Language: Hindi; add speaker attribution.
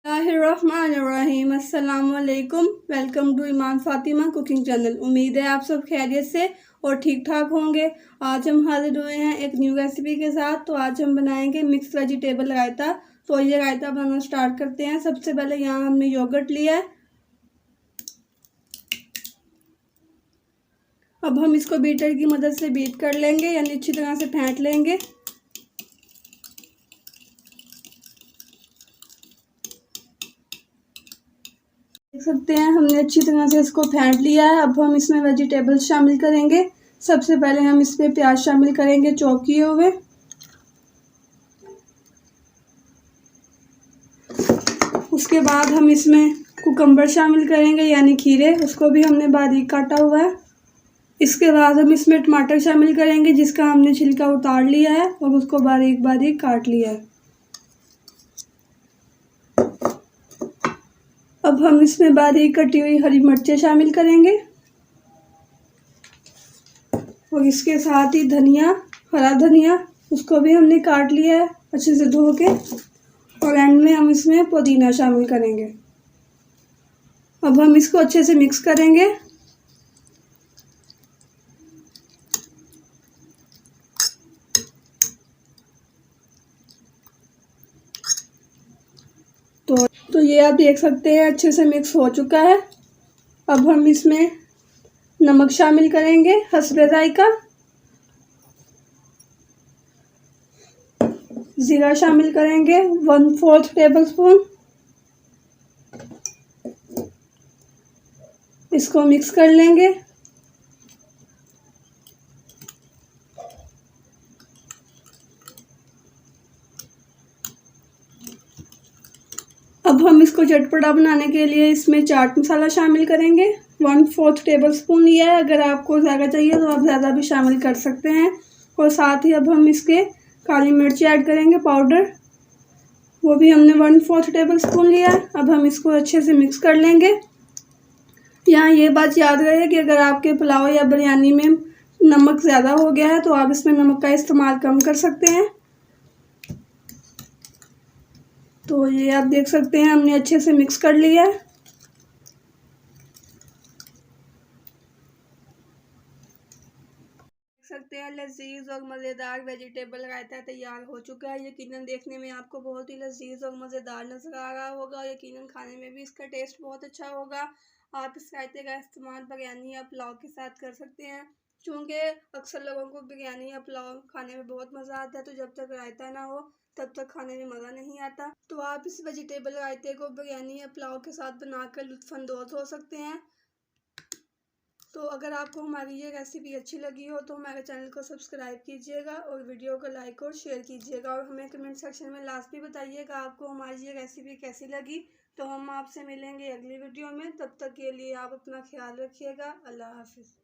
Speaker 1: बिस्मिल्लाहिर्रहमानिर्रहीम। अस्सलाम वालेकुम। Welcome to Iman Fatima cooking channel. उम्मीद है आप सब खैरियत से और ठीक ठाक होंगे। आज हम हाजिर हुए हैं एक न्यू रेसिपी के साथ। तो आज हम बनाएंगे मिक्स वेजिटेबल रायता। तो ये रायता बनाना स्टार्ट करते हैं। सबसे पहले यहाँ हमने योगर्ट लिया है। अब हम इसको बीटर की मदद से बीट कर लेंगे, यानी अच्छी तरह से फेंट लेंगे। देख सकते हैं हमने अच्छी तरह से इसको फेंट लिया है। अब हम इसमें वेजिटेबल्स शामिल करेंगे। सबसे पहले हम इसमें प्याज शामिल करेंगे चॉप किए हुए। उसके बाद हम इसमें कुकम्बर शामिल करेंगे, यानी खीरे, उसको भी हमने बारीक काटा हुआ है। इसके बाद हम इसमें टमाटर शामिल करेंगे, जिसका हमने छिलका उतार लिया है और उसको बारीक बारीक काट लिया है। अब हम इसमें बारीक कटी हुई हरी मिर्चें शामिल करेंगे और इसके साथ ही धनिया, हरा धनिया, उसको भी हमने काट लिया है अच्छे से धो के। और एंड में हम इसमें पुदीना शामिल करेंगे। अब हम इसको अच्छे से मिक्स करेंगे। तो ये आप देख सकते हैं अच्छे से मिक्स हो चुका है। अब हम इसमें नमक शामिल करेंगे हस्बे जायका, ज़ीरा शामिल करेंगे 1/4 टेबल स्पून। इसको मिक्स कर लेंगे। अब हम इसको चटपटा बनाने के लिए इसमें चाट मसाला शामिल करेंगे 1/4 टेबल स्पून लिया है। अगर आपको ज़्यादा चाहिए तो आप ज़्यादा भी शामिल कर सकते हैं। और साथ ही अब हम इसके काली मिर्ची ऐड करेंगे पाउडर, वो भी हमने 1/4 टेबल स्पून लिया है। अब हम इसको अच्छे से मिक्स कर लेंगे। यहाँ ये बात याद रहे कि अगर आपके पुलाव या बिरयानी में नमक ज़्यादा हो गया है तो आप इसमें नमक का इस्तेमाल कम कर सकते हैं। तो ये आप देख सकते हैं हमने अच्छे से मिक्स कर लिया है। देख सकते हैं लजीज और मज़ेदार वेजिटेबल रायता तैयार हो चुका है। यकीनन देखने में आपको बहुत ही लजीज और मज़ेदार नज़र आ रहा होगा और यकीनन खाने में भी इसका टेस्ट बहुत अच्छा होगा। आप इस रायते का इस्तेमाल बिरयानी या पुलाव के साथ कर सकते हैं। चूँकि अक्सर लोगों को बिरयानी या पुलाव खाने में बहुत मज़ा आता है, तो जब तक रायता ना हो तब तक खाने में मज़ा नहीं आता। तो आप इस वेजिटेबल रायते को बिरयानी या पुलाव के साथ बनाकर लुत्फ़अंदोज़ हो सकते हैं। तो अगर आपको हमारी ये रेसिपी अच्छी लगी हो तो हमारे चैनल को सब्सक्राइब कीजिएगा और वीडियो को लाइक और शेयर कीजिएगा। और हमें कमेंट सेक्शन में लास्ट में बताइएगा आपको हमारी ये रेसिपी कैसी लगी। तो हम आपसे मिलेंगे अगली वीडियो में। तब तक के लिए आप अपना ख्याल रखिएगा। अल्लाह हाफिज़।